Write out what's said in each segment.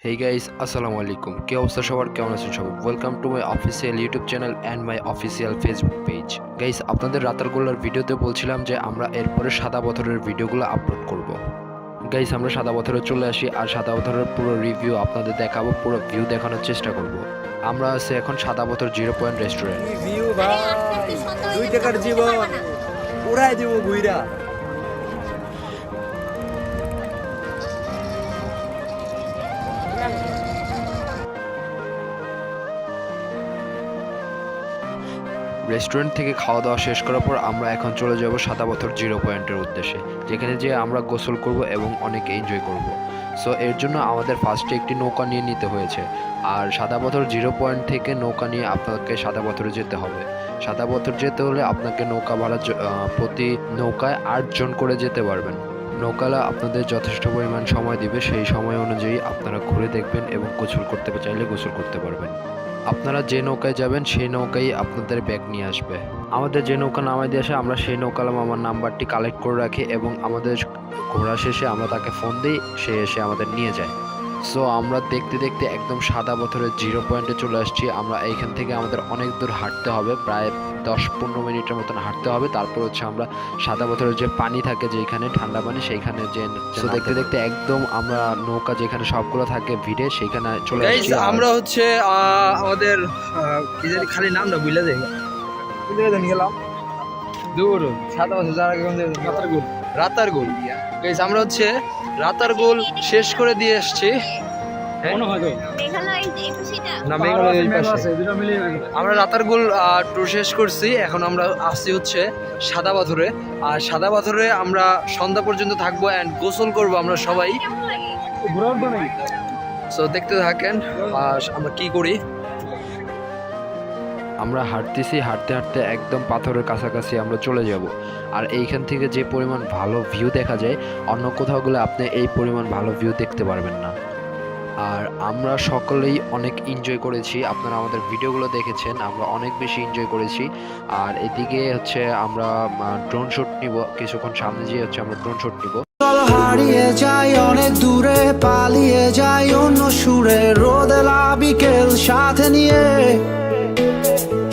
Hey guys, আসসালামু আলাইকুম। কি অবস্থা সবার, কেমন আছেন সবাই? Welcome to my official YouTube channel and my official Facebook page. Guys, আপনাদের রাতারগুলার ভিডিওতে বলছিলাম যে আমরা এরপরে সাদা পাথরের ভিডিওগুলো আপলোড করব। গাইস, আমরা সাদা পাথরে চলে আসি আর সাদা পাথরের পুরো রিভিউ আপনাদের দেখাবো, পুরো ভিউ দেখানোর চেষ্টা করব। আমরা আছি এখন সাদা পাথর 0 পয়েন্ট রেস্টুরেন্ট। ভিউ ভাই 2 টাকার জীবন উড়াই দিব ঘুইরা। রেস্টুরেন্ট থেকে খাওয়া দাওয়া শেষ করার পর আমরা এখন চলে যাব সাদা পাথর 0 পয়েন্টের উদ্দেশ্যে, যেখানে যেয়ে আমরা গোসল করব এবং অনেক এনজয় করব। সো এর জন্য আমাদের ফার্স্টে একটি নৌকা নিয়ে নিতে হয়েছে। আর সাদা পাথর 0 পয়েন্ট থেকে নৌকা নিয়ে আপনাকে সাদা পাথরে যেতে হবে। সাদা পাথর যেতে হলে আপনাকে নৌকা ভাড়া প্রতি নৌকায় 8 জন করে যেতে পারবেন। নৌকালা আপনাদের যথেষ্ট পরিমাণ সময় দিবে, সেই সময় অনুযায়ী আপনারা ঘুরে দেখবেন এবং গোসল করতে চাইলে গোসল করতে পারবেন। আপনারা যে নৌকায় যাবেন সেই নৌকাই আপনাদের ব্যাগ নিয়ে আসবে। আমাদের যে নৌকা নামায় দিয়ে আসে, আমরা সেই নৌকালাম আমার নাম্বারটি কালেক্ট করে রাখি এবং আমাদের ঘোরা শেষে আমরা তাকে ফোন দিই, সে এসে আমাদের নিয়ে যায়। সো আমরা দেখতে দেখতে একদম সাদা পাথরের 0 পয়েন্টে চলে আসছি। আমরা এইখান থেকে আমাদের অনেক দূর হাঁটতে হবে, প্রায় 10-15 মিনিটের মতন হাঁটতে হবে। তারপর হচ্ছে আমরা সাদা পাথরের যে পানি থাকে, যেখানে ঠান্ডা পানি, সেইখানে যে দেখতে দেখতে একদম আমরা নৌকা যেখানে সবগুলো থাকে ভিড়ে, সেইখানে চলে আসছি। আমরা হচ্ছে আমাদের কি জানি খালি নামটা ভুলে যাই, গেলাম দূর 7 বছর যারা রাতারগুল। গাইস, আমরা হচ্ছে রাতারগুল শেষ করে দিয়ে এসেছি। আমরা রাতারগুল ট্যুর শেষ করছি। এখন আমরা আসছি হচ্ছে সাদা পাথরে। আর সাদা পাথরে আমরা সন্ধ্যা পর্যন্ত থাকবো অ্যান্ড গোসল করবো আমরা সবাই। সো দেখতে থাকেন আমরা কি করি। আমরা হাঁটতেছি, হাঁটতে হাঁটতে একদম পাথরের কাছাকাছি আমরা চলে যাব। আর এইখান থেকে যে পরিমাণ ভালো ভিউ দেখা যায়, অন্য কোথাও গেলে আপনি এই পরিমাণ ভালো ভিউ দেখতে পারবেন না। আর আমরা সকলেই অনেক এনজয় করেছি। আপনারা আমাদের ভিডিওগুলো দেখেছেন, আমরা অনেক বেশি এনজয় করেছি। আর এদিকে হচ্ছে আমরা ড্রোন শুট নিব, কিছুক্ষণ সামনে যেয়ে হচ্ছে আমরা ড্রোন শুট নিব। চলো হারিয়ে যাই অনেক দূরে, পালিয়ে যাই অন্য সুরে, রোদেলা বিকেল সাথে নিয়ে।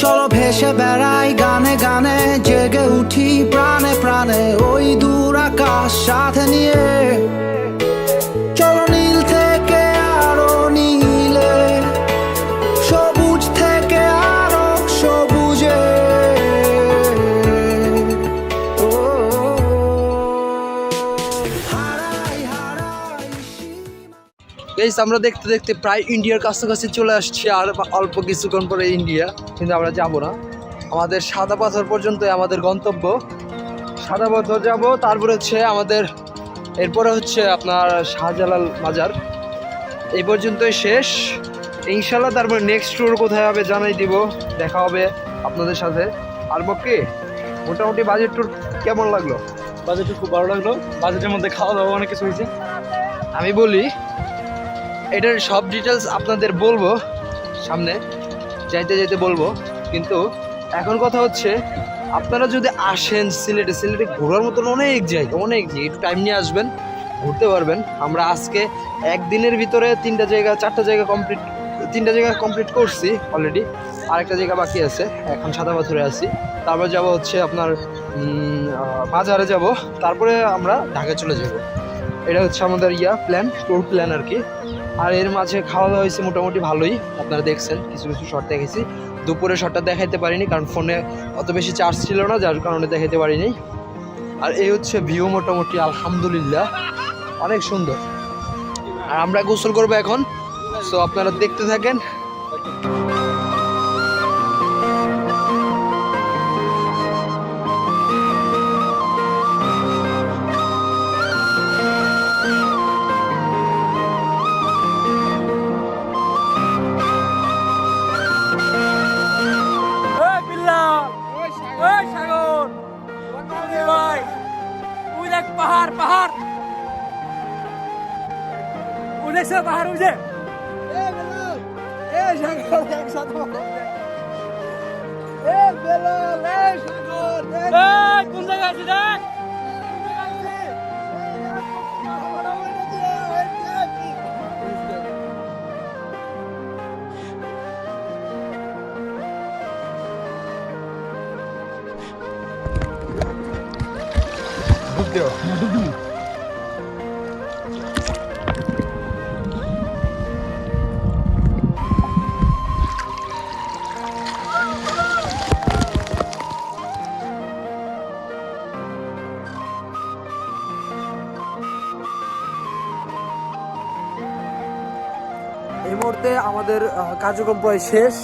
চলো ভেসে বেড়াই গানে গানে, জেগে উঠি প্রাণে প্রাণে, ওই দূর আকাশ সাথে নিয়ে। চলো নীল থেকে আরো নীলে, সবুজ থেকে আরো সবুজে। গাইস, আমরা দেখতে দেখতে প্রায় ইন্ডিয়ার কাছাকাছি চলে আসছি। আর অল্প কিছুক্ষণ পরে ইন্ডিয়া, কিন্তু আমরা যাব না। আমাদের সাদা পাথর পর্যন্ত আমাদের গন্তব্য। সাদা পাথর যাব, তারপরে হচ্ছে আমাদের এরপরে হচ্ছে আপনার শাহজালাল মাজার। এই পর্যন্তই শেষ ইনশাল্লাহ। তারপরে নেক্সট ট্যুর কোথায় হবে জানাই দিব, দেখা হবে আপনাদের সাথে। আর বকে মোটামুটি বাজেট ট্যুর কেমন লাগলো? বাজেট খুব ভালো লাগলো। বাজেটের মধ্যে খাওয়া দাওয়া অনেক কিছু হয়েছে। আমি বলি, এটার সব ডিটেলস আপনাদের বলবো সামনে, যাইতে যাইতে বলবো। কিন্তু এখন কথা হচ্ছে, আপনারা যদি আসেন সিলেটে ঘোরার মতন অনেক জায়গা, একটু টাইম নিয়ে আসবেন, ঘুরতে পারবেন। আমরা আজকে একদিনের ভিতরে 3টা জায়গা কমপ্লিট করছি অলরেডি। আরেকটা জায়গা বাকি আছে, এখন সাদা পাথরে আছি। তারপর যাব হচ্ছে আপনার বাজারে যাব, তারপরে আমরা ঢাকা চলে যাব। এটা হচ্ছে আমাদের ট্যুর প্ল্যান আর কি। আর এর মাঝে খাওয়া দাওয়া হয়েছে মোটামুটি ভালোই, আপনারা দেখছেন। কিছু কিছু শর্ট দেখেছি, দুপুরে শর্টটা দেখাইতে পারিনি কারণ ফোনে অত বেশি চার্জ ছিল না, যার কারণে দেখাইতে পারিনি। আর এই হচ্ছে ভিউ, মোটামুটি আলহামদুলিল্লাহ অনেক সুন্দর। আর আমরা গোসল করবো এখন, সো আপনারা দেখতে থাকেন। পাহাড় পাহাড় উঠেছে, পাহাড় উঠে কোন জায়গায় আছে দেখ। ডুব দিও। এই মুহূর্তে আমাদের কার্যক্রম প্রায় শেষ।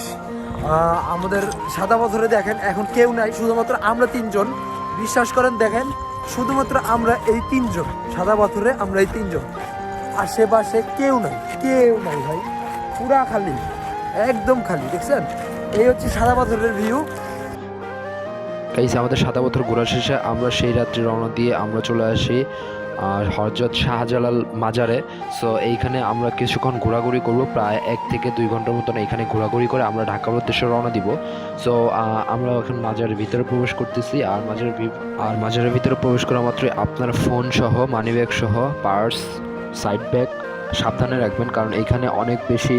আমাদের সাদা পাথরে দেখেন এখন কেউ নাই, শুধুমাত্র আমরা তিনজন। বিশ্বাস করেন, দেখেন শুধুমাত্র আমরা এই তিনজন, সাদা পাথরে আমরা এই তিনজন, আশেপাশে কেউ নাই ভাই, পুরা খালি, একদম খালি। দেখছেন, এই হচ্ছে সাদা পাথরের ভিউ। গাইস, আমাদের সাদা পাথর ঘোরা শেষে আমরা সেই রাত্রে রওনা দিয়ে আমরা চলে আসি হযরত শাহজালাল মাজারে। সো এইখানে আমরা কিছুক্ষণ ঘোরাঘুরি করব, প্রায় 1 থেকে 2 ঘন্টার মতন এইখানে ঘোরাঘুরি করে আমরা ঢাকার উদ্দেশ্যে রওনা দিব। সো আমরা এখন মাজারের ভিতরে প্রবেশ করতেছি। আর মাজারের ভিতরে প্রবেশ করা মাত্রই আপনার ফোন সহ, মানি ব্যাগ সহ, পার্স, সাইড ব্যাগ সাবধানে রাখবেন, কারণ এইখানে অনেক বেশি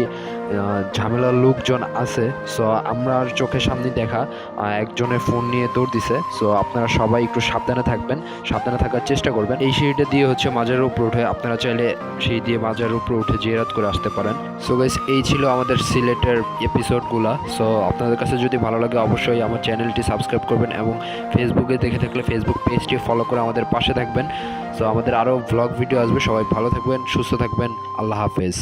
ঝামেলার লোকজন আছে। সো আমরা চোখের সামনে দেখা একজনের ফোন নিয়ে দৌড় দিছে। সো আপনারা সবাই একটু সাবধানে থাকবেন, সাবধানে থাকার চেষ্টা করবেন। এই সিঁড়িটা দিয়ে হচ্ছে মাজারের উপরে উঠে, আপনারা চাইলে সেই দিয়ে মাজারের উপরে উঠে জিয়ারত করে আসতে পারেন। সো গাইস, এই ছিল আমাদের সিলেটের এপিসোডগুলো। সো আপনাদের কাছে যদি ভালো লাগে অবশ্যই আমার চ্যানেলটি সাবস্ক্রাইব করবেন এবং ফেসবুকে দেখে থাকলে ফেসবুক পেজটি ফলো করে আমাদের পাশে থাকবেন। সো আমাদের আরও ভ্লগ ভিডিও আসবে। সবাই ভালো থাকবেন, সুস্থ থাকবেন। আল্লাহ হাফেজ।